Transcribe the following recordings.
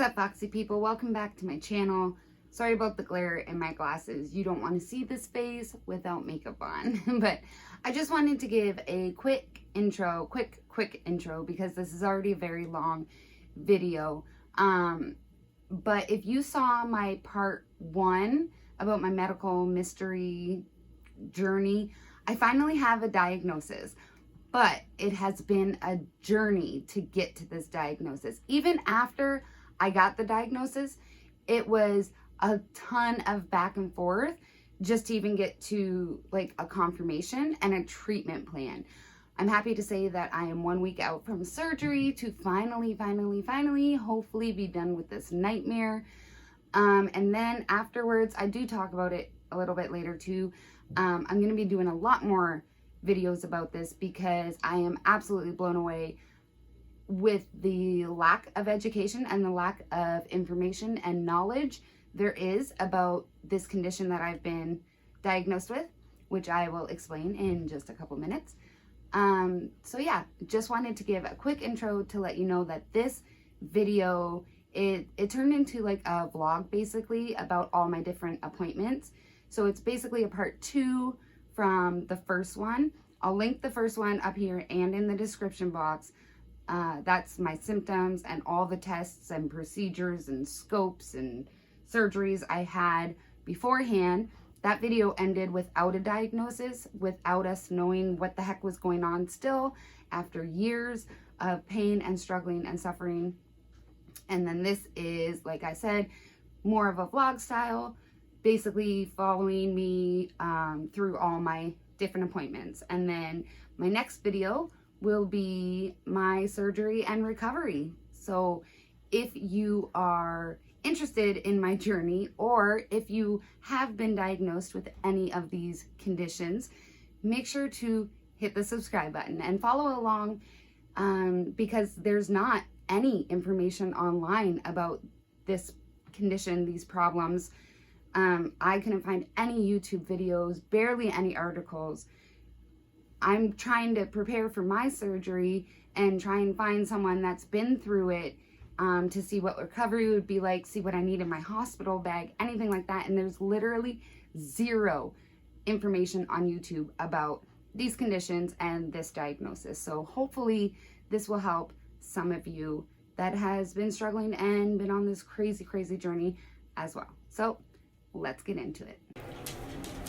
What's up, Foxy people? Welcome back to my channel. Sorry about the glare in my glasses. You don't want to see this face without makeup on. But I just wanted to give a quick intro because this is already a very long video. But if you saw my part 1 about my medical mystery journey, I finally have a diagnosis. But it has been a journey to get to this diagnosis. Even after I got the diagnosis, it was a ton of back and forth just to even get to like a confirmation and a treatment plan. I'm happy to say that I am 1 week out from surgery to finally, hopefully be done with this nightmare. And then afterwards, I do talk about it a little bit later too. I'm going to be doing a lot more videos about this because I am absolutely blown away with the lack of education and the lack of information and knowledge there is about this condition that I've been diagnosed with, which I will explain in just a couple minutes. So yeah, just wanted to give a quick intro to let you know that this video, it turned into like a vlog basically about all my different appointments. So it's basically a part 2 from the first one. I'll link the first one up here and in the description box. That's my symptoms and all the tests and procedures and scopes and surgeries I had beforehand. That video ended without a diagnosis, without us knowing what the heck was going on still after years of pain and struggling and suffering. And then this is, like I said, more of a vlog style, basically following me through all my different appointments. And then my next video will be my surgery and recovery. So if you are interested in my journey, or if you have been diagnosed with any of these conditions, make sure to hit the subscribe button and follow along because there's not any information online about this condition, these problems. I couldn't find any YouTube videos, barely any articles. I'm trying to prepare for my surgery and try and find someone that's been through it to see what recovery would be like, see what I need in my hospital bag, anything like that. And there's literally zero information on YouTube about these conditions and this diagnosis. So hopefully this will help some of you that has been struggling and been on this crazy journey as well. So let's get into it.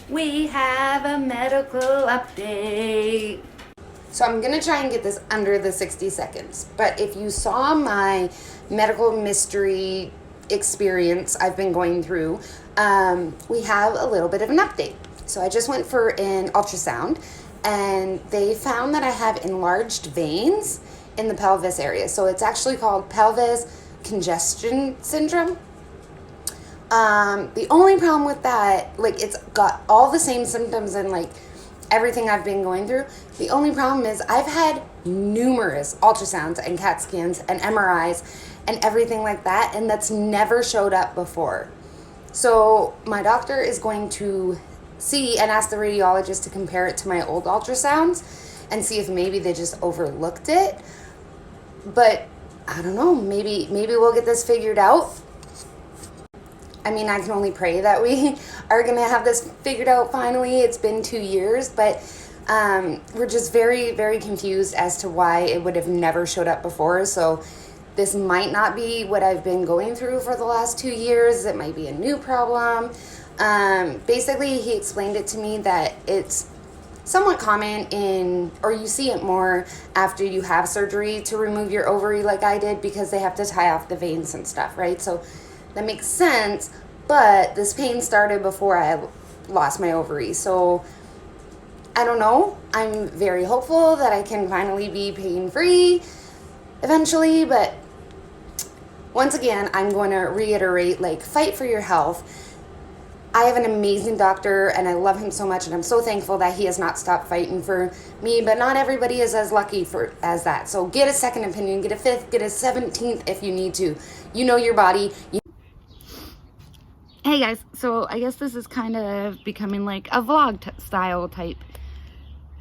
We have a medical update. So I'm gonna try and get this under the 60 seconds. But if you saw my medical mystery experience I've been going through, we have a little bit of an update. So I just went for an ultrasound and they found that I have enlarged veins in the pelvis area. So it's actually called Pelvic Congestion Syndrome. The only problem with that, like, it's got all the same symptoms and like everything I've been going through. The only problem is I've had numerous ultrasounds and CAT scans and MRIs and everything like that, and that's never showed up before. So my doctor is going to see and ask the radiologist to compare it to my old ultrasounds and see if maybe they just overlooked it. But I don't know, maybe we'll get this figured out. I mean, I can only pray that we are going to have this figured out finally. It's been 2 years, but we're just very confused as to why it would have never showed up before. So this might not be what I've been going through for the last 2 years. It might be a new problem. Basically, he explained it to me that it's somewhat common or you see it more after you have surgery to remove your ovary like I did, because they have to tie off the veins and stuff, right? So that makes sense, but this pain started before I lost my ovary. So I don't know. I'm very hopeful that I can finally be pain-free eventually, but once again, I'm going to reiterate, like, fight for your health. I have an amazing doctor and I love him so much, and I'm so thankful that he has not stopped fighting for me, but not everybody is as lucky as that. So get a second opinion, get a 5th, get a 17th if you need to. You know your body. Hey guys, so I guess this is kind of becoming like a vlog style type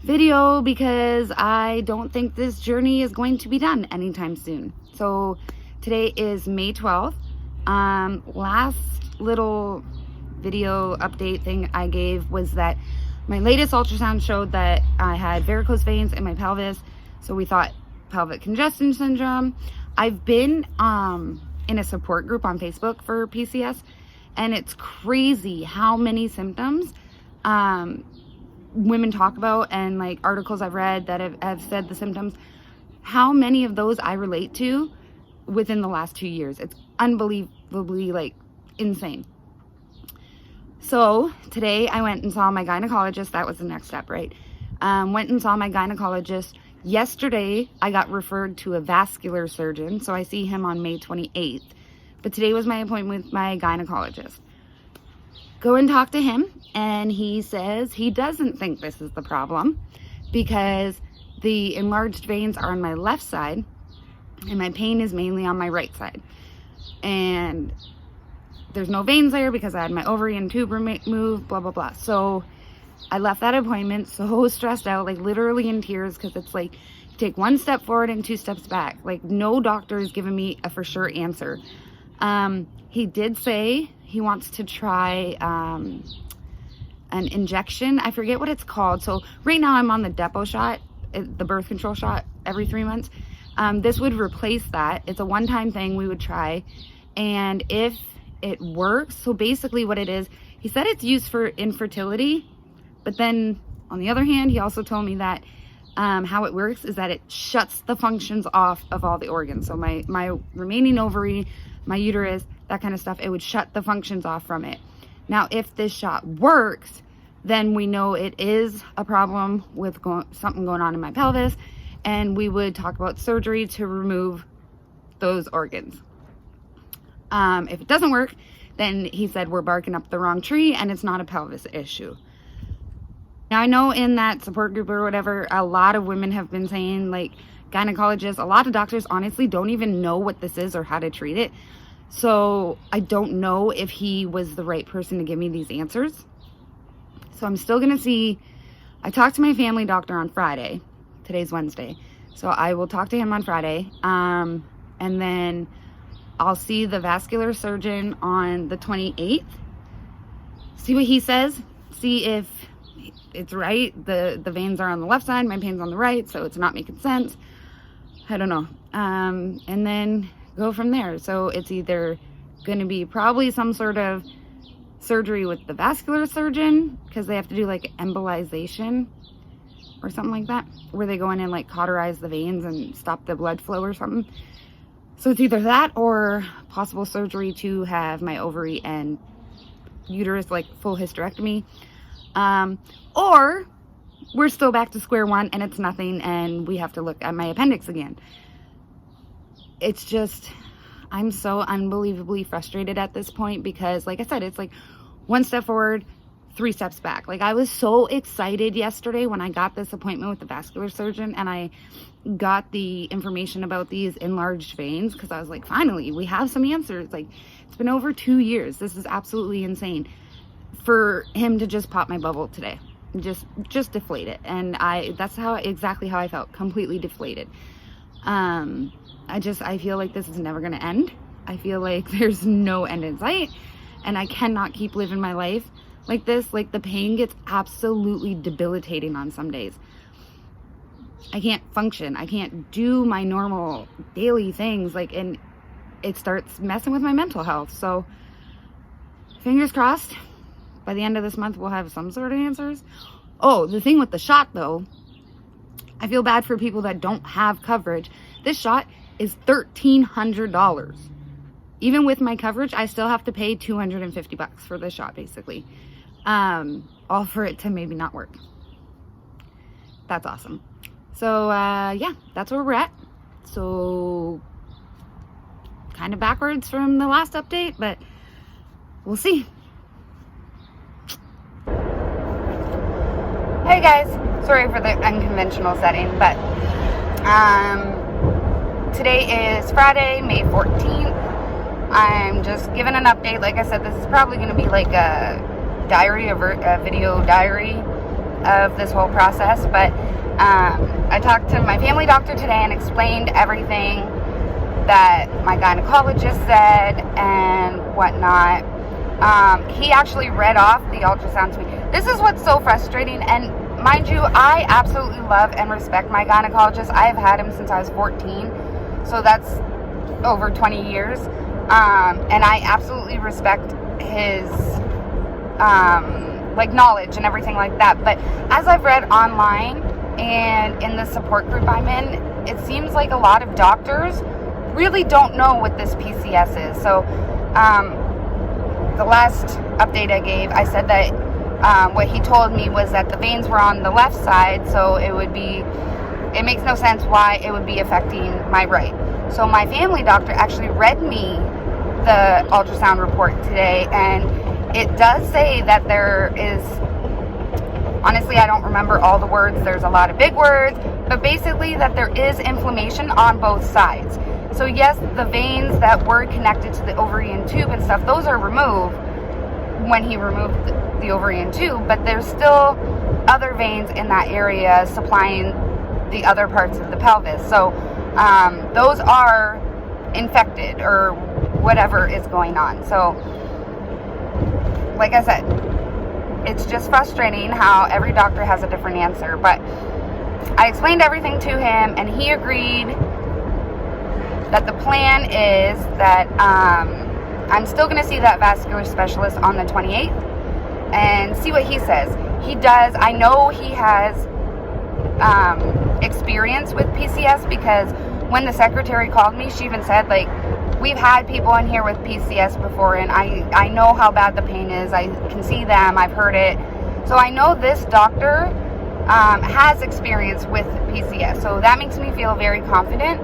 video because I don't think this journey is going to be done anytime soon. So Today is May 12th. Last little video update thing I gave was that my latest ultrasound showed that I had varicose veins in my pelvis, so we thought pelvic congestion syndrome. I've been in a support group on Facebook for PCS, and it's crazy how many symptoms women talk about, and like articles I've read that have said the symptoms, how many of those I relate to within the last 2 years. It's unbelievably like insane. So today I went and saw my gynecologist. That was the next step, right? Went and saw my gynecologist. Yesterday I got referred to a vascular surgeon, so I see him on May 28th. But today was my appointment with my gynecologist. Go and talk to him, and he says he doesn't think this is the problem because the enlarged veins are on my left side and my pain is mainly on my right side. And there's no veins there because I had my ovary and tube removed, blah, blah, blah. So I left that appointment so stressed out, like literally in tears, because it's like you take 1 step forward and 2 steps back. Like no doctor has given me a for sure answer. He did say he wants to try an injection. I forget what it's called. So right now I'm on the depot shot, the birth control shot every 3 months. This would replace that. It's a one-time thing we would try. And if it works, so basically what it is, he said it's used for infertility, but then on the other hand, he also told me that how it works is that it shuts the functions off of all the organs. So my remaining ovary, my uterus, that kind of stuff, it would shut the functions off from it. Now, if this shot works, then we know it is a problem with something going on in my pelvis, and we would talk about surgery to remove those organs. If it doesn't work, then he said we're barking up the wrong tree and it's not a pelvis issue. Now, I know in that support group or whatever, a lot of women have been saying, like, gynecologists, a lot of doctors honestly don't even know what this is or how to treat it. So I don't know if he was the right person to give me these answers. So I'm still going to see. I talked to my family doctor on Friday. Today's Wednesday. So I will talk to him on Friday. And then I'll see the vascular surgeon on the 28th. See what he says. See if it's right. The veins are on the left side. My pain's on the right. So it's not making sense. I don't know. And then go from there. So it's either going to be probably some sort of surgery with the vascular surgeon, because they have to do like embolization or something like that, where they go in and like cauterize the veins and stop the blood flow or something. So it's either that or possible surgery to have my ovary and uterus like full hysterectomy, or we're still back to square one and it's nothing and we have to look at my appendix again. It's just, I'm so unbelievably frustrated at this point because, like I said, it's like 1 step forward, 3 steps back. Like, I was so excited yesterday when I got this appointment with the vascular surgeon and I got the information about these enlarged veins, because I was like, finally, we have some answers. Like, it's been over 2 years. This is absolutely insane for him to just pop my bubble today. Just deflate it. And that's exactly how I felt, completely deflated. I feel like this is never going to end. I feel like there's no end in sight and I cannot keep living my life like this. Like, the pain gets absolutely debilitating on some days. I can't function. I can't do my normal daily things. Like, and it starts messing with my mental health. So fingers crossed, by the end of this month, we'll have some sort of answers. Oh, the thing with the shot though, I feel bad for people that don't have coverage. This shot is $1,300. Even with my coverage, I still have to pay $250 for this shot, basically. All for it to maybe not work. That's awesome. So, yeah, that's where we're at. So, kind of backwards from the last update, but we'll see. Hey guys, sorry for the unconventional setting, but today is Friday, May 14th. I'm just giving an update. Like I said, this is probably going to be like a video diary of this whole process, but I talked to my family doctor today and explained everything that my gynecologist said and whatnot. He actually read off the ultrasound to me. This is what's so frustrating, and mind you, I absolutely love and respect my gynecologist. I have had him since I was 14, so that's over 20 years, and I absolutely respect his like knowledge and everything like that. But as I've read online and in the support group I'm in, it seems like a lot of doctors really don't know what this PCS is. So the last update I gave, I said that what he told me was that the veins were on the left side, so it makes no sense why it would be affecting my right. So my family doctor actually read me the ultrasound report today, and it does say that there is, honestly, I don't remember all the words, there's a lot of big words, but basically that there is inflammation on both sides. So yes, the veins that were connected to the ovarian tube and stuff, those are removed when he removed the ovarian tube, but there's still other veins in that area supplying the other parts of the pelvis. So those are infected or whatever is going on. So like I said, it's just frustrating how every doctor has a different answer, but I explained everything to him and he agreed that the plan is that I'm still going to see that vascular specialist on the 28th and see what he says. I know he has experience with PCS, because when the secretary called me, she even said, like, we've had people in here with PCS before, and I know how bad the pain is. I can see them. I've heard it. So I know this doctor has experience with PCS. So that makes me feel very confident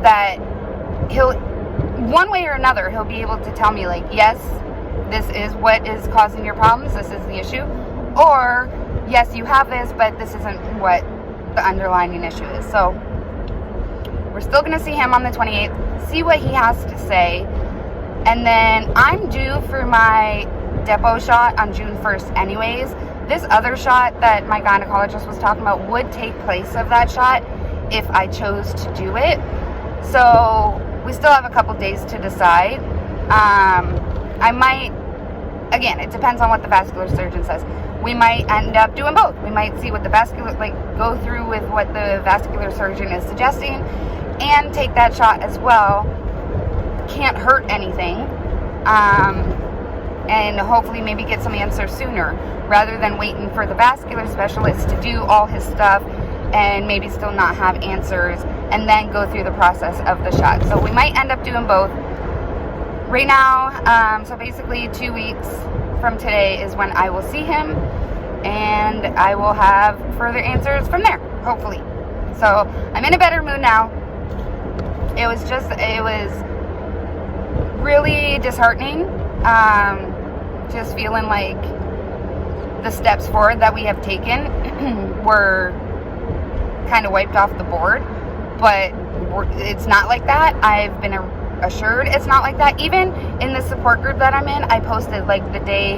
that he'll, one way or another, he'll be able to tell me, like, yes, this is what is causing your problems. This is the issue. Or, yes, you have this, but this isn't what the underlying issue is. So we're still going to see him on the 28th, see what he has to say. And then I'm due for my depot shot on June 1st anyways. This other shot that my gynecologist was talking about would take place of that shot if I chose to do it. So we still have a couple days to decide. I might, again, it depends on what the vascular surgeon says. We might end up doing both. We might see what the vascular, like, go through with what the vascular surgeon is suggesting and take that shot as well. Can't hurt anything. And hopefully maybe get some answers sooner rather than waiting for the vascular specialist to do all his stuff and maybe still not have answers and then go through the process of the shot. So we might end up doing both. Right now, so basically 2 weeks from today is when I will see him, and I will have further answers from there, hopefully. So I'm in a better mood now. It was really disheartening, just feeling like the steps forward that we have taken were kind of wiped off the board, but it's not like that. I've been assured it's not like that. Even in the support group that I'm in, I posted, like, the day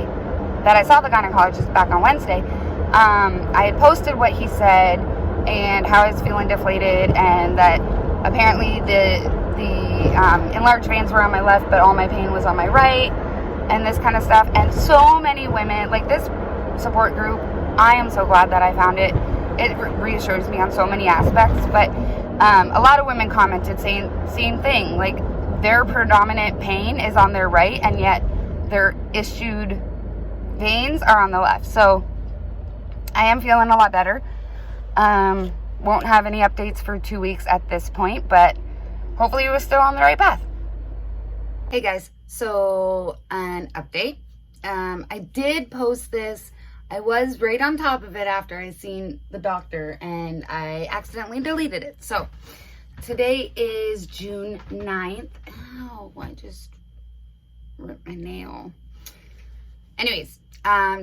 that I saw the gynecologist back on Wednesday, I had posted what he said and how I was feeling deflated, and that apparently the enlarged veins were on my left, but all my pain was on my right, and this kind of stuff. And so many women, like, this support group, I am so glad that I found it. It reassures me on so many aspects. But a lot of women commented saying same thing, like, their predominant pain is on their right, and yet their issued veins are on the left. So I am feeling a lot better. Won't have any updates for 2 weeks at this point, but hopefully we're still on the right path. Hey guys, so an update. I did post this. I was right on top of it after I seen the doctor, and I accidentally deleted it. So today is June 9th. Ow, I just ripped my nail. Anyways,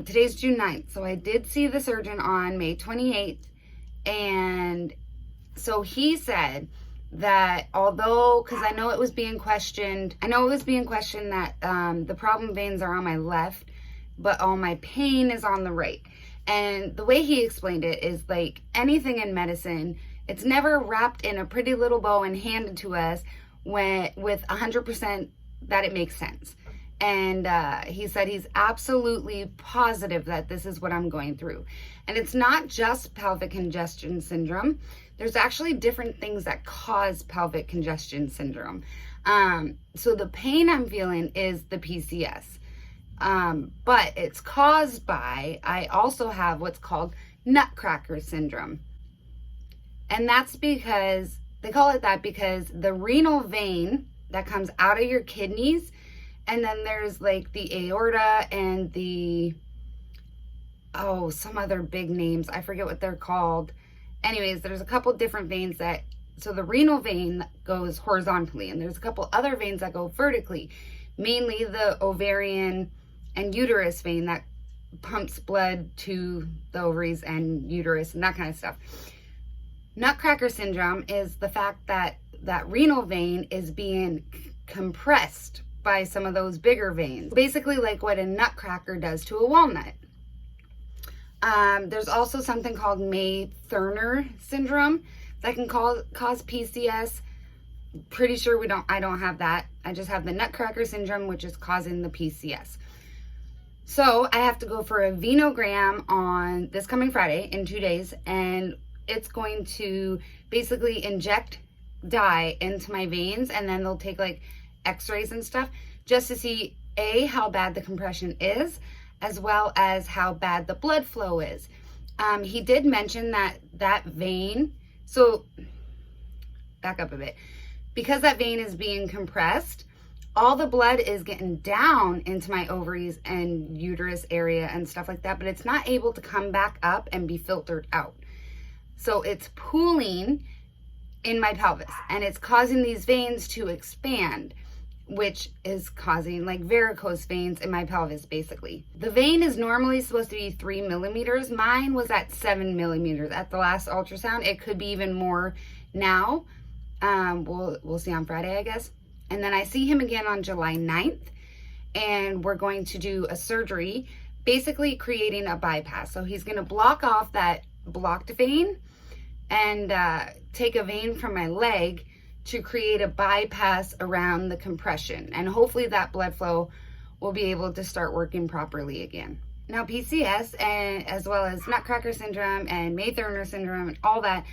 today's June 9th. So I did see the surgeon on May 28th. And so he said that although, because I know it was being questioned that the problem veins are on my left, but all my pain is on the right. And the way he explained it is, like anything in medicine, it's never wrapped in a pretty little bow and handed to us with 100% that it makes sense. And he said he's absolutely positive that this is what I'm going through. And it's not just pelvic congestion syndrome. There's actually different things that cause pelvic congestion syndrome. So the pain I'm feeling is the PCS. But it's caused by, I also have what's called Nutcracker Syndrome. And that's because, they call it that because the renal vein that comes out of your kidneys, and then there's like the aorta and the, some other big names. I forget what they're called. Anyways, there's a couple different veins that, so the renal vein goes horizontally, and there's a couple other veins that go vertically, mainly the ovarian and uterus vein that pumps blood to the ovaries and uterus and that kind of stuff. Nutcracker syndrome is the fact that that renal vein is being compressed by some of those bigger veins, basically like what a nutcracker does to a walnut. There's also something called May-Thurner syndrome that can cause PCS. Pretty sure I don't have that. I just have the Nutcracker syndrome, which is causing the PCS. So I have to go for a Venogram on this coming Friday in 2 days, and it's going to basically inject dye into my veins, and then they'll take like x-rays and stuff just to see how bad the compression is, as well as how bad the blood flow is. He did mention that vein, so back up a bit, because that vein is being compressed, all the blood is getting down into my ovaries and uterus area and stuff like that, but it's not able to come back up and be filtered out. So it's pooling in my pelvis, and it's causing these veins to expand, which is causing like varicose veins in my pelvis, basically. The vein is normally supposed to be 3 millimeters. Mine was at 7 millimeters at the last ultrasound. It could be even more now. We'll see on Friday, I guess. And then I see him again on July 9th, and we're going to do a surgery, basically creating a bypass. So he's gonna block off that blocked vein and take a vein from my leg to create a bypass around the compression. And hopefully that blood flow will be able to start working properly again. Now PCS, and as well as Nutcracker syndrome and May-Thurner syndrome and all that,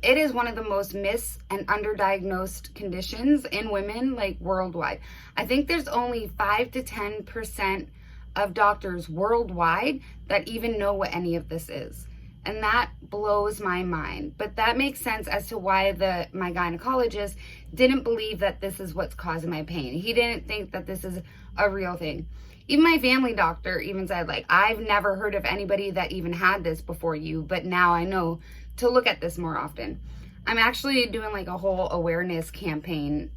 it is one of the most missed and underdiagnosed conditions in women, like worldwide. I think there's only 5 to 10% of doctors worldwide that even know what any of this is. And that blows my mind. But that makes sense as to why my gynecologist didn't believe that this is what's causing my pain. He didn't think that this is a real thing. Even my family doctor even said, like, I've never heard of anybody that even had this before you, but now I know to look at this more often. I'm actually doing like a whole awareness campaign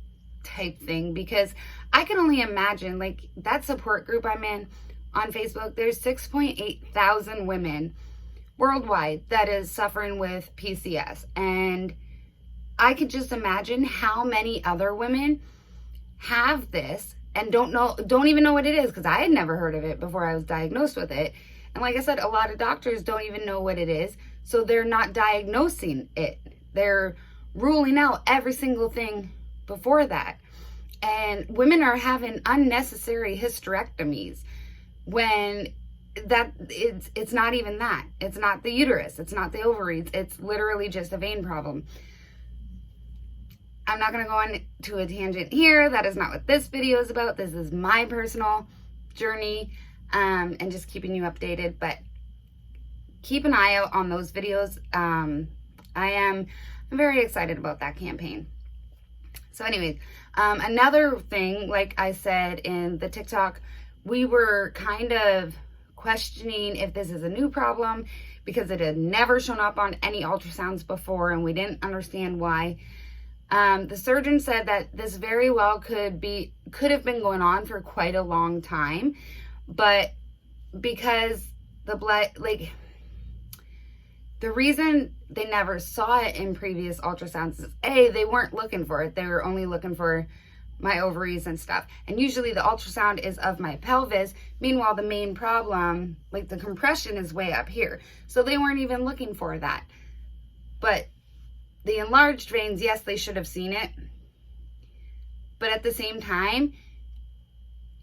type thing, because I can only imagine, like, that support group I'm in on Facebook, there's 6.8 thousand women worldwide that is suffering with PCS. And I could just imagine how many other women have this and don't even know what it is, because I had never heard of it before I was diagnosed with it. And like I said, a lot of doctors don't even know what it is, so they're not diagnosing it. They're ruling out every single thing before that. And women are having unnecessary hysterectomies when it's not even that. It's not the uterus, it's not the ovaries, it's literally just a vein problem. I'm not going to go on to a tangent here. That is not what this video is about. This is my personal journey, and just keeping you updated. But keep an eye out on those videos. I'm very excited about that campaign. So anyways, another thing, like I said in the TikTok, we were kind of questioning if this is a new problem, because it had never shown up on any ultrasounds before, and we didn't understand why. The surgeon said that this very well could have been going on for quite a long time, but because the blood, like, the reason they never saw it in previous ultrasounds is they weren't looking for it. They were only looking for my ovaries and stuff. And usually the ultrasound is of my pelvis. Meanwhile, the main problem, like the compression, is way up here. So they weren't even looking for that. But the enlarged veins, yes, they should have seen it. but at the same time,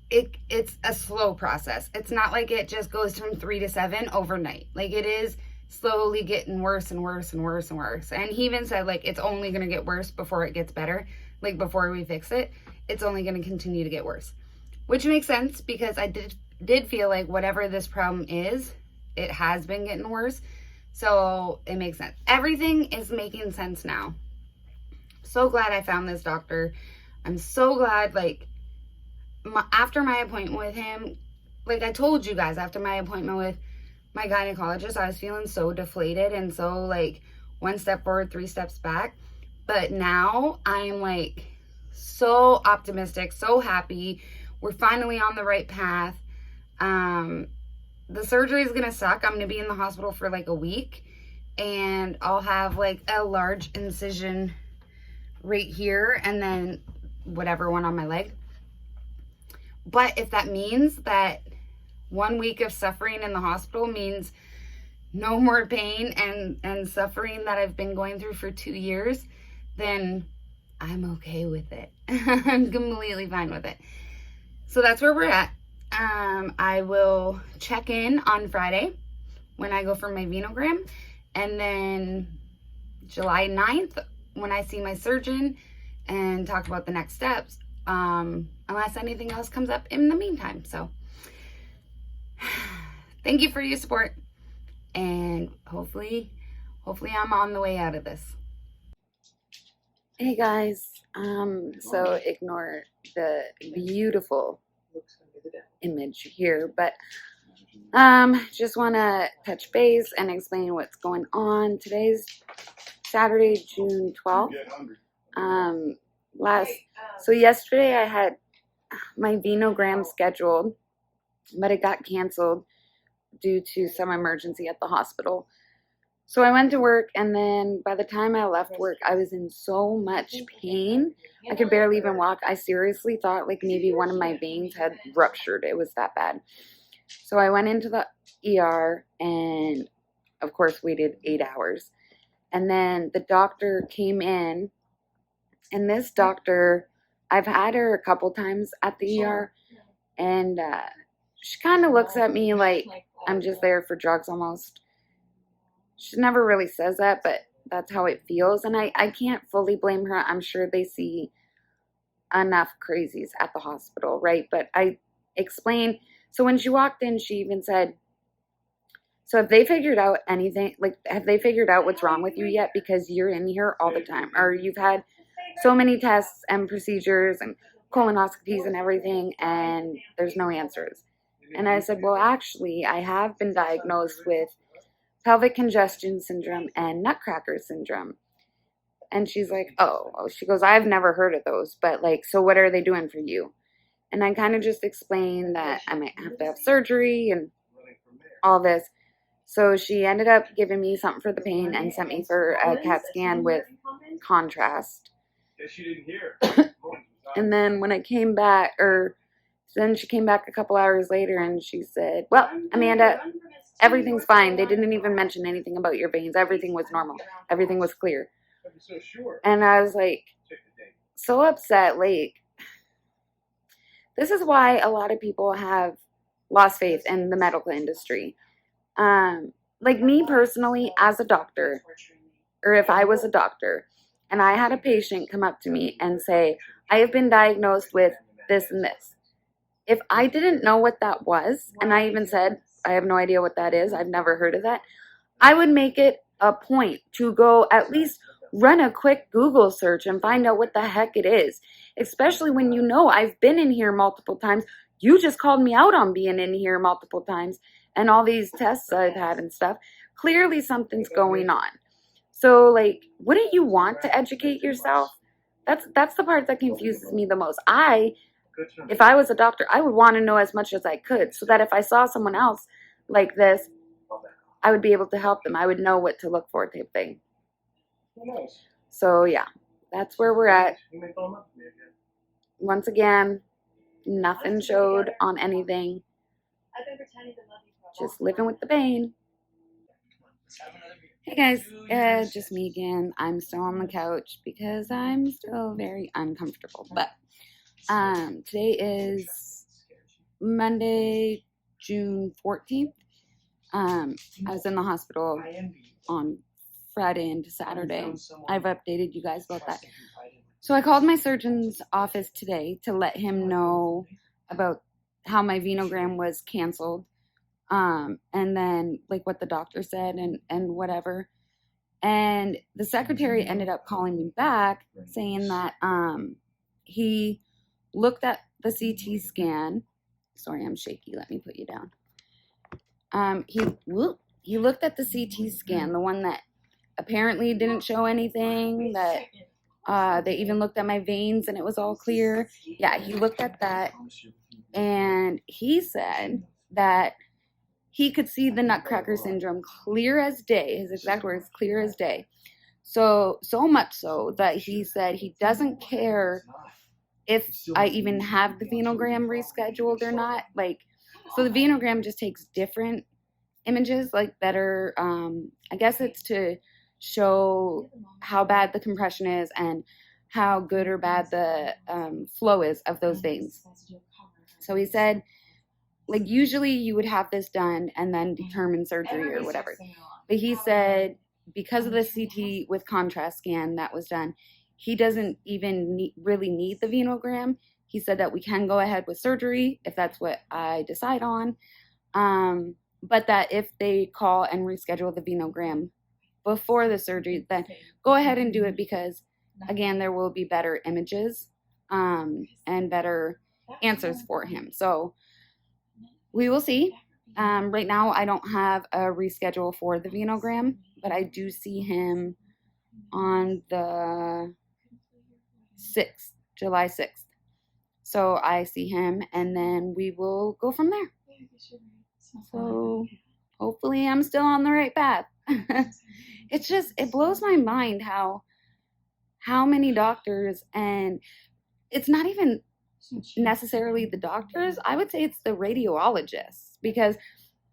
it's a slow process. It's not like it just goes from 3 to 7 overnight. Like, it is slowly getting worse and worse and worse and worse. And he even said, like, it's only going to get worse before it gets better. Like, before we fix it, it's only going to continue to get worse. Which makes sense, because I did feel like whatever this problem is, it has been getting worse. So it makes sense. Everything is making sense now. So glad I found this doctor. I'm so glad, like, after my appointment with him, like I told you guys, after my appointment with my gynecologist, I was feeling so deflated and so, like, 1 step forward, 3 steps back. But now I'm, like, so optimistic, so happy. We're finally on the right path. The surgery is gonna suck. I'm gonna be in the hospital for like a week, and I'll have like a large incision right here, and then whatever one on my leg. But if that means that 1 week of suffering in the hospital means no more pain and suffering that I've been going through for 2 years, then I'm okay with it. I'm completely fine with it. So that's where we're at. I will check in on Friday when I go for my Venogram, and then July 9th when I see my surgeon and talk about the next steps, unless anything else comes up in the meantime. So thank you for your support, and hopefully I'm on the way out of this. Hey guys, so ignore the beautiful image here, but just want to touch base and explain what's going on. Today's Saturday, June 12th. So yesterday I had my Venogram scheduled, but it got canceled due to some emergency at the hospital. So I went to work, and then by the time I left work, I was in so much pain. I could barely even walk. I seriously thought like maybe one of my veins had ruptured. It was that bad. So I went into the ER and, of course, waited 8 hours. And then the doctor came in, and this doctor, I've had her a couple times at the ER, and she kind of looks at me like I'm just there for drugs almost. She never really says that, but that's how it feels. And I can't fully blame her. I'm sure they see enough crazies at the hospital, right? But I explained. So when she walked in, she even said, so have they figured out anything? Like, have they figured out what's wrong with you yet? Because you're in here all the time. Or you've had so many tests and procedures and colonoscopies and everything, and there's no answers. And I said, well, actually, I have been diagnosed with Pelvic Congestion Syndrome and Nutcracker Syndrome. And she's like, oh, she goes, I've never heard of those, but like, so what are they doing for you? And I kind of just explained that I might have to have surgery and all this. So she ended up giving me something for the pain and sent me for a CAT scan with contrast. And then when I came back, then she came back a couple hours later and she said, well, Amanda, everything's fine. They didn't even mention anything about your veins. Everything was normal. Everything was clear. And I was like, so upset. Like, this is why a lot of people have lost faith in the medical industry. Like me personally, as a doctor, or if I was a doctor, and I had a patient come up to me and say, I have been diagnosed with this and this. If I didn't know what that was, and I even said, I have no idea what that is, I've never heard of that, I would make it a point to go at least run a quick Google search and find out what the heck it is. Especially when you know I've been in here multiple times. You just called me out on being in here multiple times and all these tests I've had and stuff. Clearly something's going on. So, like, wouldn't you want to educate yourself? That's the part that confuses me the most. If I was a doctor, I would want to know as much as I could so that if I saw someone else like this, I would be able to help them. I would know what to look for, type thing. So, yeah, that's where we're at. Once again, nothing showed on anything. Just living with the pain. Hey guys, just me again. I'm still on the couch because I'm still very uncomfortable. But Today is Monday, June 14th. I was in the hospital on Friday into Saturday. I've updated you guys about that. So I called my surgeon's office today to let him know about how my Venogram was canceled. And then like what the doctor said and whatever. And the secretary ended up calling me back saying that he looked at the CT scan. Sorry, I'm shaky. Let me put you down. He looked at the CT scan, the one that apparently didn't show anything, that they even looked at my veins and it was all clear. Yeah, he looked at that and he said that he could see the Nutcracker Syndrome clear as day. His exact words, clear as day. So much so that he said he doesn't care if I even have the Venogram rescheduled or not. Like, so the Venogram just takes different images, like better, I guess it's to show how bad the compression is and how good or bad the flow is of those veins. So he said, like, usually you would have this done and then determine surgery or whatever. But he said because of the CT with contrast scan that was done, he doesn't even really need the Venogram. He said that we can go ahead with surgery if that's what I decide on. But that if they call and reschedule the Venogram before the surgery, then go ahead and do it because, again, there will be better images and better answers for him. So we will see. Right now, I don't have a reschedule for the Venogram, but I do see him on the 6th, July 6th. So I see him, and then we will go from there. So hopefully I'm still on the right path. It's just, it blows my mind how many doctors, and it's not even necessarily the doctors. I would say it's the radiologists, because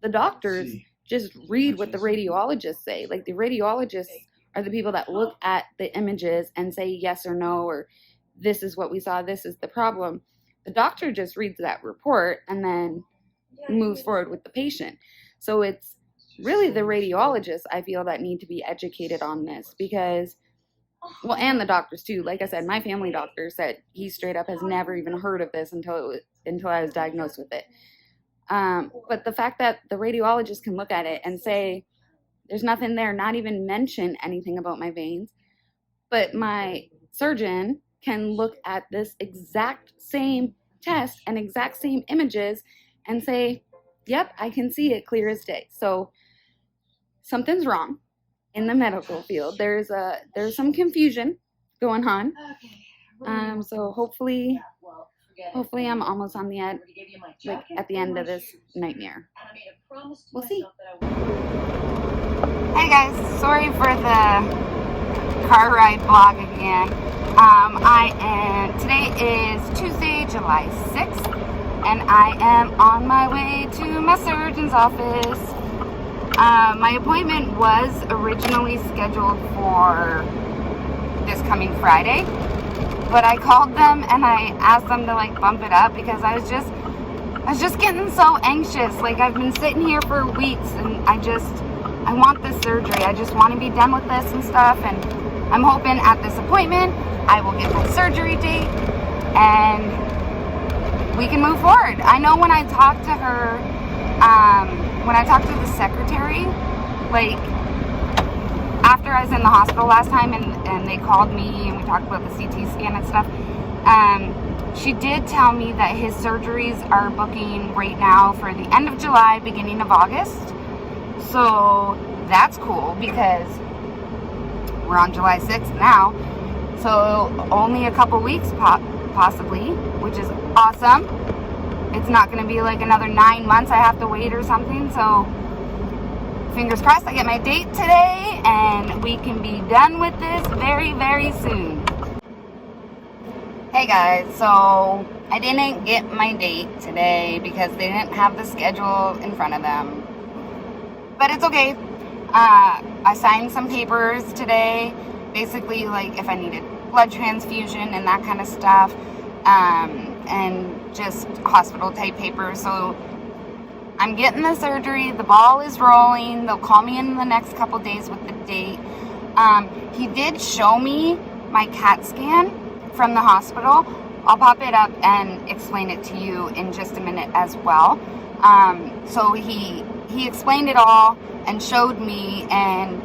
the doctors just read what the radiologists say. Like, the radiologists are the people that look at the images and say yes or no, or this is what we saw, this is the problem. The doctor just reads that report and then moves forward with the patient. So it's really the radiologists, I feel, that need to be educated on this, because, well, and the doctors too. Like I said, my family doctor said he straight up has never even heard of this until I was diagnosed with it. But the fact that the radiologist can look at it and say there's nothing there, not even mention anything about my veins, but my surgeon can look at this exact same test and exact same images and say, yep, I can see it clear as day. So something's wrong in the medical field. There's some confusion going on. So hopefully I'm almost on the end, like at the end of this nightmare. We'll see. Hey guys, sorry for the car ride vlog again. Today is Tuesday, July 6th, and I am on my way to my surgeon's office. My appointment was originally scheduled for this coming Friday, but I called them and I asked them to like bump it up because I was just getting so anxious. Like, I've been sitting here for weeks and I want this surgery. I just want to be done with this and stuff, and I'm hoping at this appointment I will get my surgery date and we can move forward. I know when I talked to her, when I talked to the secretary, like after I was in the hospital last time and they called me and we talked about the CT scan and stuff, she did tell me that his surgeries are booking right now for the end of July, beginning of August. So that's cool because we're on July 6th now. So only a couple weeks possibly, which is awesome. It's not going to be like another 9 months I have to wait or something. So fingers crossed I get my date today and we can be done with this very, very soon. Hey guys, so I didn't get my date today because they didn't have the schedule in front of them. But it's okay. I signed some papers today. Basically, like if I needed blood transfusion and that kind of stuff. and just hospital type papers. So I'm getting the surgery. The ball is rolling. They'll call me in the next couple days with the date. He did show me my CAT scan from the hospital. I'll pop it up and explain it to you in just a minute as well. So he explained it all and showed me, and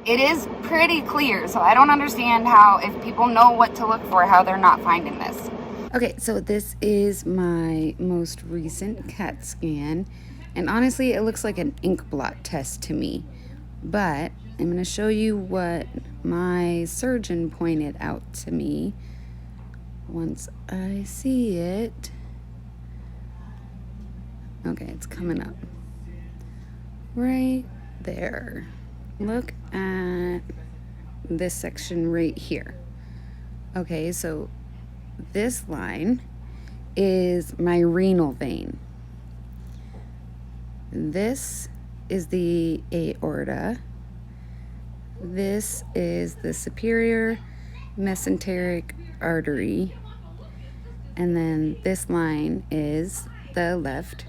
it is pretty clear. So I don't understand how, if people know what to look for, how they're not finding this. Okay, so this is my most recent CAT scan, and honestly, it looks like an ink blot test to me. But I'm going to show you what my surgeon pointed out to me once I see it. Okay, it's coming up right there. Look at this section right here. Okay, so this line is my renal vein. This is the aorta. This is the superior mesenteric artery. And then this line is the left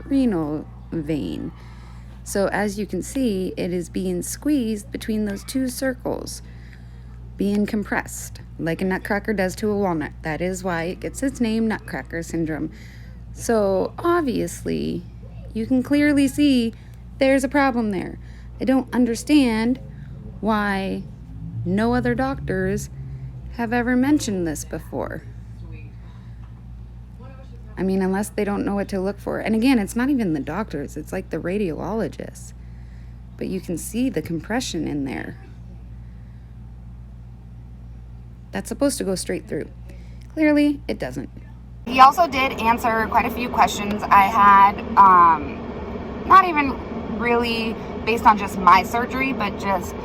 renal vein. So as you can see, it is being squeezed between those two circles, being compressed like a nutcracker does to a walnut. That is why it gets its name, Nutcracker Syndrome. So obviously, you can clearly see there's a problem there. I don't understand why no other doctors have ever mentioned this before. I mean, unless they don't know what to look for. And again, it's not even the doctors, it's like the radiologists. But you can see the compression in there. That's supposed to go straight through. Clearly, it doesn't. He also did answer quite a few questions I had, not even really based on just my surgery, but just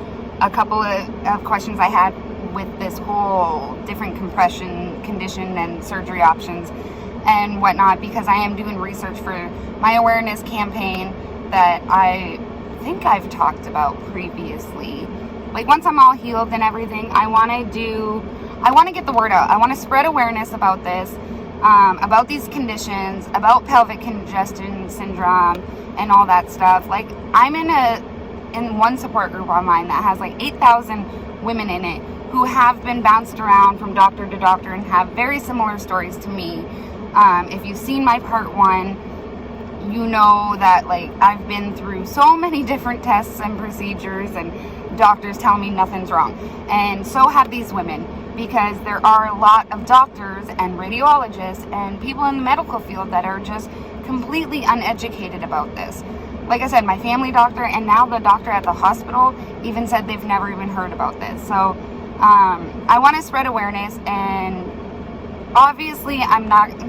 a couple of questions I had with this whole different compression condition and surgery options and whatnot, because I am doing research for my awareness campaign that I think I've talked about previously. Like, once I'm all healed and everything, I want to get the word out. I want to spread awareness about this, about these conditions, about pelvic congestion syndrome and all that stuff. Like, I'm in one support group online that has like 8,000 women in it who have been bounced around from doctor to doctor and have very similar stories to me. If you've seen my part 1, you know that, like, I've been through so many different tests and procedures and doctors tell me nothing's wrong. And so have these women, because there are a lot of doctors and radiologists and people in the medical field that are just completely uneducated about this. Like I said, my family doctor and now the doctor at the hospital even said they've never even heard about this. So I want to spread awareness, and obviously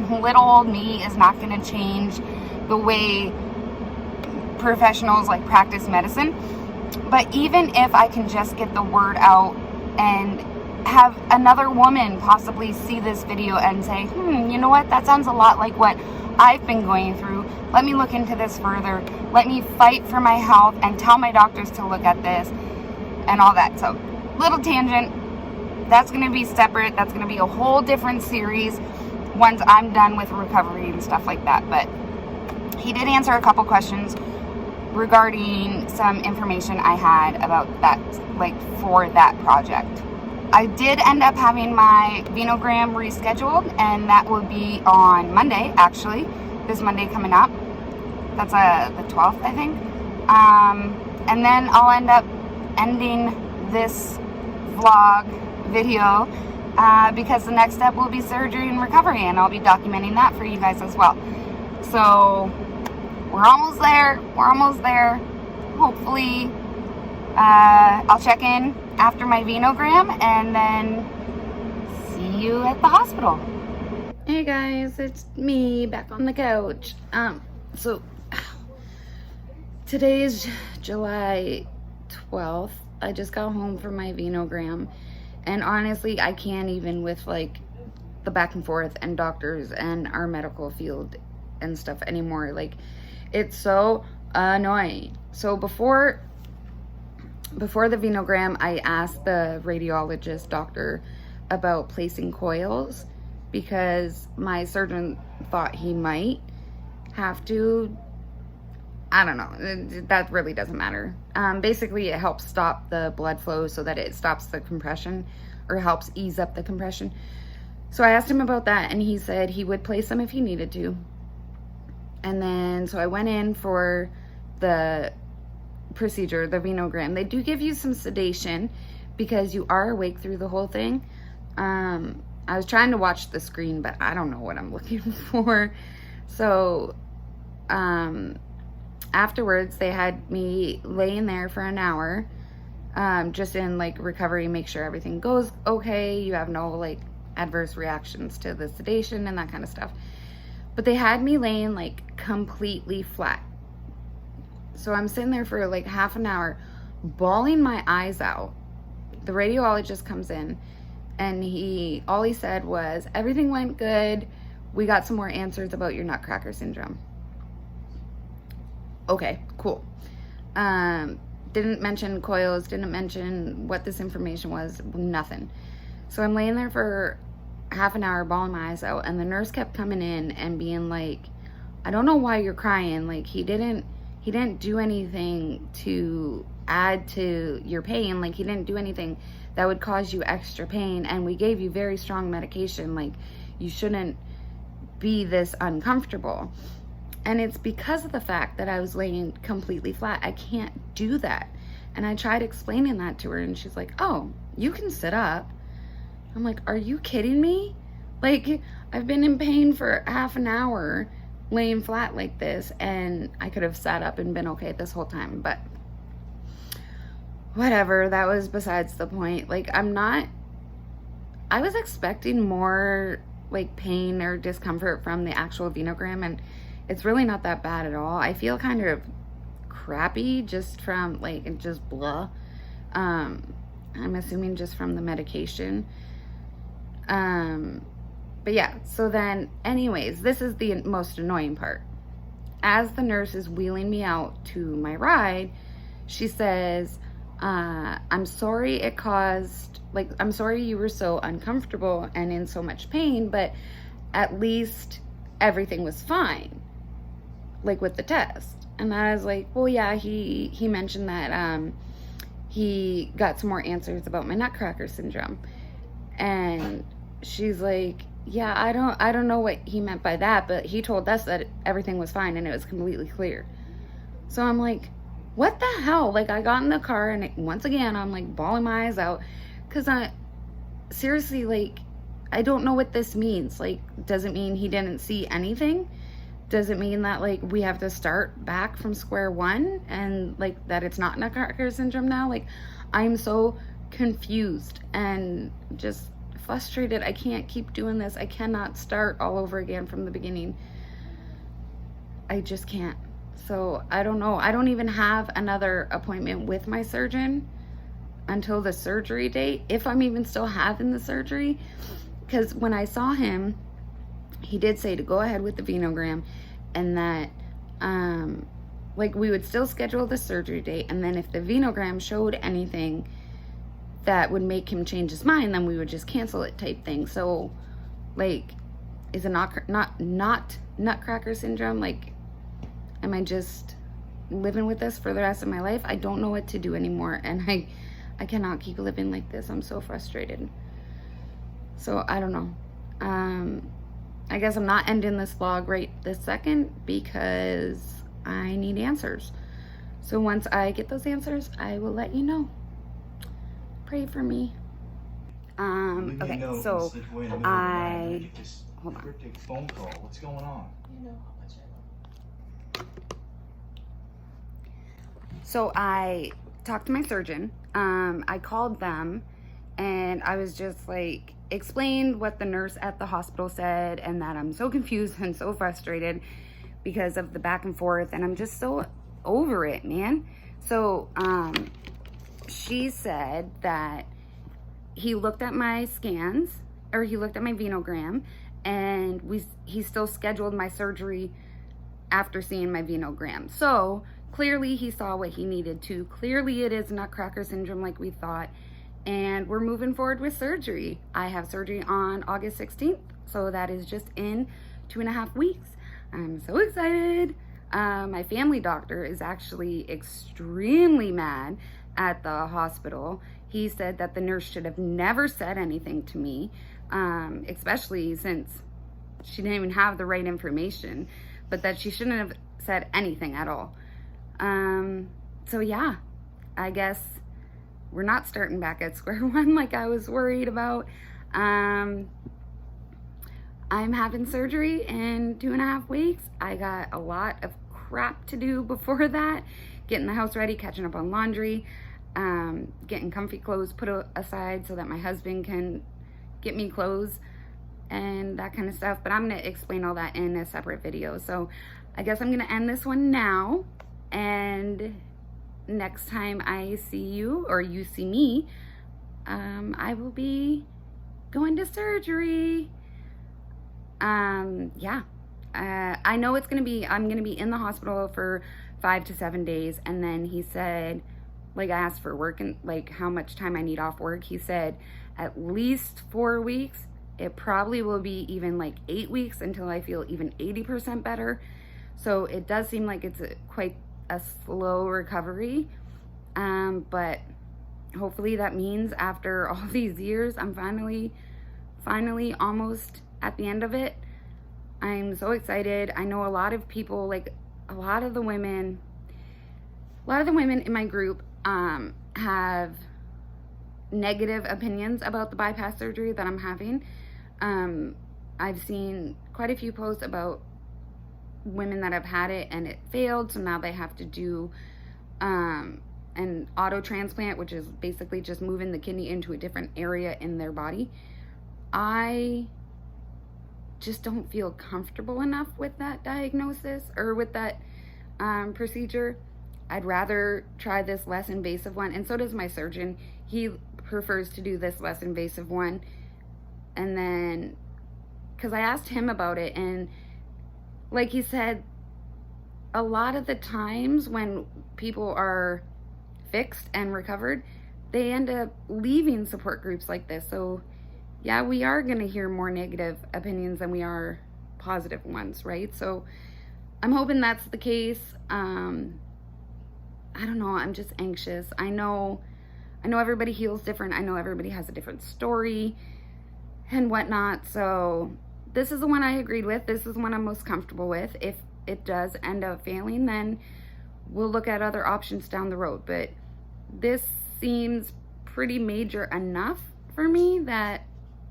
little old me is not going to change the way professionals like practice medicine. But even if I can just get the word out and have another woman possibly see this video and say, you know what, that sounds a lot like what I've been going through. Let me look into this further. Let me fight for my health and tell my doctors to look at this and all that. So, little tangent. That's going to be separate. That's going to be a whole different series once I'm done with recovery and stuff like that. But he did answer a couple questions regarding some information I had about that, like, for that project. I did end up having my Venogram rescheduled, and that will be on Monday, actually. This Monday coming up. That's the 12th, I think. And then I'll end up ending this vlog video because the next step will be surgery and recovery, and I'll be documenting that for you guys as well. So we're almost there. Hopefully I'll check in after my Venogram and then see you at the hospital. Hey guys, it's me back on the couch. So today is July 12th. I just got home from my Venogram, and honestly, I can't even with like the back and forth and doctors and our medical field and stuff anymore. Like, it's so annoying. So before the Venogram, I asked the radiologist doctor about placing coils because my surgeon thought he might have to. I don't know. That really doesn't matter. Basically, it helps stop the blood flow so that it stops the compression, or helps ease up the compression. So I asked him about that, and he said he would place them if he needed to. And then, so I went in for the procedure, the Venogram. They do give you some sedation because you are awake through the whole thing. I was trying to watch the screen, but I don't know what I'm looking for. So, afterwards, they had me laying there for an hour, just in like recovery, make sure everything goes okay. You have no like adverse reactions to the sedation and that kind of stuff. But they had me laying like completely flat. So I'm sitting there for like half an hour, bawling my eyes out. The radiologist comes in, and all he said was, everything went good. We got some more answers about your Nutcracker syndrome. Okay, cool. Didn't mention coils, didn't mention what this information was, nothing. So I'm laying there for half an hour bawling my eyes out, and the nurse kept coming in and being like, I don't know why you're crying. Like, he didn't do anything to add to your pain. Like, he didn't do anything that would cause you extra pain, and we gave you very strong medication. Like, you shouldn't be this uncomfortable. And it's because of the fact that I was laying completely flat. I can't do that. And I tried explaining that to her, and she's like, oh, you can sit up. I'm like, are you kidding me? Like, I've been in pain for half an hour laying flat like this, and I could have sat up and been okay this whole time. But whatever, that was besides the point. Like, I was expecting more like pain or discomfort from the actual Venogram, and it's really not that bad at all. I feel kind of crappy just from like, just blah. I'm assuming just from the medication. But yeah, so then anyways, this is the most annoying part. As the nurse is wheeling me out to my ride, she says, I'm sorry I'm sorry you were so uncomfortable and in so much pain, but at least everything was fine, like with the test. And I was like, well, yeah, he mentioned that he got some more answers about my Nutcracker syndrome. And she's like, yeah, I don't know what he meant by that, but he told us that everything was fine and it was completely clear. So I'm like, what the hell? Like, I got in the car, and once again, I'm like bawling my eyes out, because seriously, like, I don't know what this means. Like, does it mean he didn't see anything? Does it mean that, like, we have to start back from square one, and like that it's not Nutcracker syndrome now? Like, I'm so confused and just frustrated. I can't keep doing this. I cannot start all over again from the beginning. I just can't. So I don't know. I don't even have another appointment with my surgeon until the surgery date, if I'm even still having the surgery. Because when I saw him, he did say to go ahead with the Venogram, and that like, we would still schedule the surgery date, and then if the Venogram showed anything that would make him change his mind, then we would just cancel it, type thing. So, like, is it not Nutcracker syndrome? Like, am I just living with this for the rest of my life? I don't know what to do anymore, and I cannot keep living like this. I'm so frustrated. So I don't know. I guess I'm not ending this vlog right this second because I need answers. So once I get those answers, I will let you know. Pray for me. Okay, so hold on. Phone call. What's going on? You know how much I love. So I talked to my surgeon. I called them, and I was just like, explained what the nurse at the hospital said, and that I'm so confused and so frustrated because of the back and forth, and I'm just so over it, man. So she said that he looked at my scans, or he looked at my Venogram, and he still scheduled my surgery after seeing my Venogram. So clearly he saw what he needed to. Clearly it is Nutcracker syndrome like we thought, and we're moving forward with surgery. I have surgery on August 16th, So that is just in 2.5 weeks. I'm so excited. My family doctor is actually extremely mad at the hospital. He said that the nurse should have never said anything to me, especially since she didn't even have the right information, but that she shouldn't have said anything at all. So yeah, I guess we're not starting back at square one like I was worried about. I'm having surgery in 2.5 weeks. I got a lot of crap to do before that. Getting the house ready, catching up on laundry, getting comfy clothes put aside so that my husband can get me clothes and that kind of stuff. But I'm going to explain all that in a separate video. So I guess I'm going to end this one now. And next time I see you, or you see me, I will be going to surgery. Yeah. I know I'm going to be in the hospital for 5 to 7 days. And then he said, like, I asked for work and like how much time I need off work. He said at least 4 weeks. It probably will be even like 8 weeks until I feel even 80% better. So it does seem like it's quite a slow recovery. But hopefully that means after all these years, I'm finally almost at the end of it. I'm so excited. I know a lot of people, like a lot of the women in my group have negative opinions about the bypass surgery that I'm having. I've seen quite a few posts about women that have had it and it failed, so now they have to do an auto transplant, which is basically just moving the kidney into a different area in their body. I just don't feel comfortable enough with that diagnosis or with that procedure. I'd rather try this less invasive one, and so does my surgeon. He prefers to do this less invasive one. And then, because I asked him about it, and like he said, a lot of the times when people are fixed and recovered, they end up leaving support groups like this. So yeah, we are going to hear more negative opinions than we are positive ones, right? So I'm hoping that's the case. I don't know, I'm just anxious. I know everybody heals different. I know everybody has a different story and whatnot. So this is the one I agreed with. This is the one I'm most comfortable with. If it does end up failing, then we'll look at other options down the road. But this seems pretty major enough for me that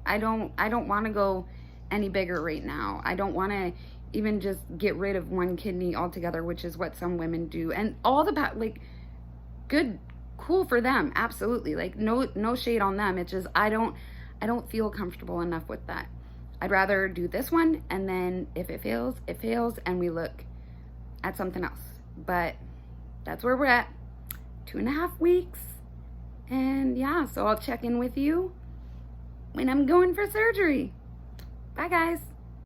I don't want to go any bigger right now. I don't want to even just get rid of one kidney altogether, which is what some women do. And all the like, good, cool for them, absolutely. Like no shade on them. It's just I don't feel comfortable enough with that. I'd rather do this one, and then if it fails, it fails, and we look at something else. But that's where we're at. 2.5 weeks. And yeah, so I'll check in with you when I'm going for surgery. Bye, guys.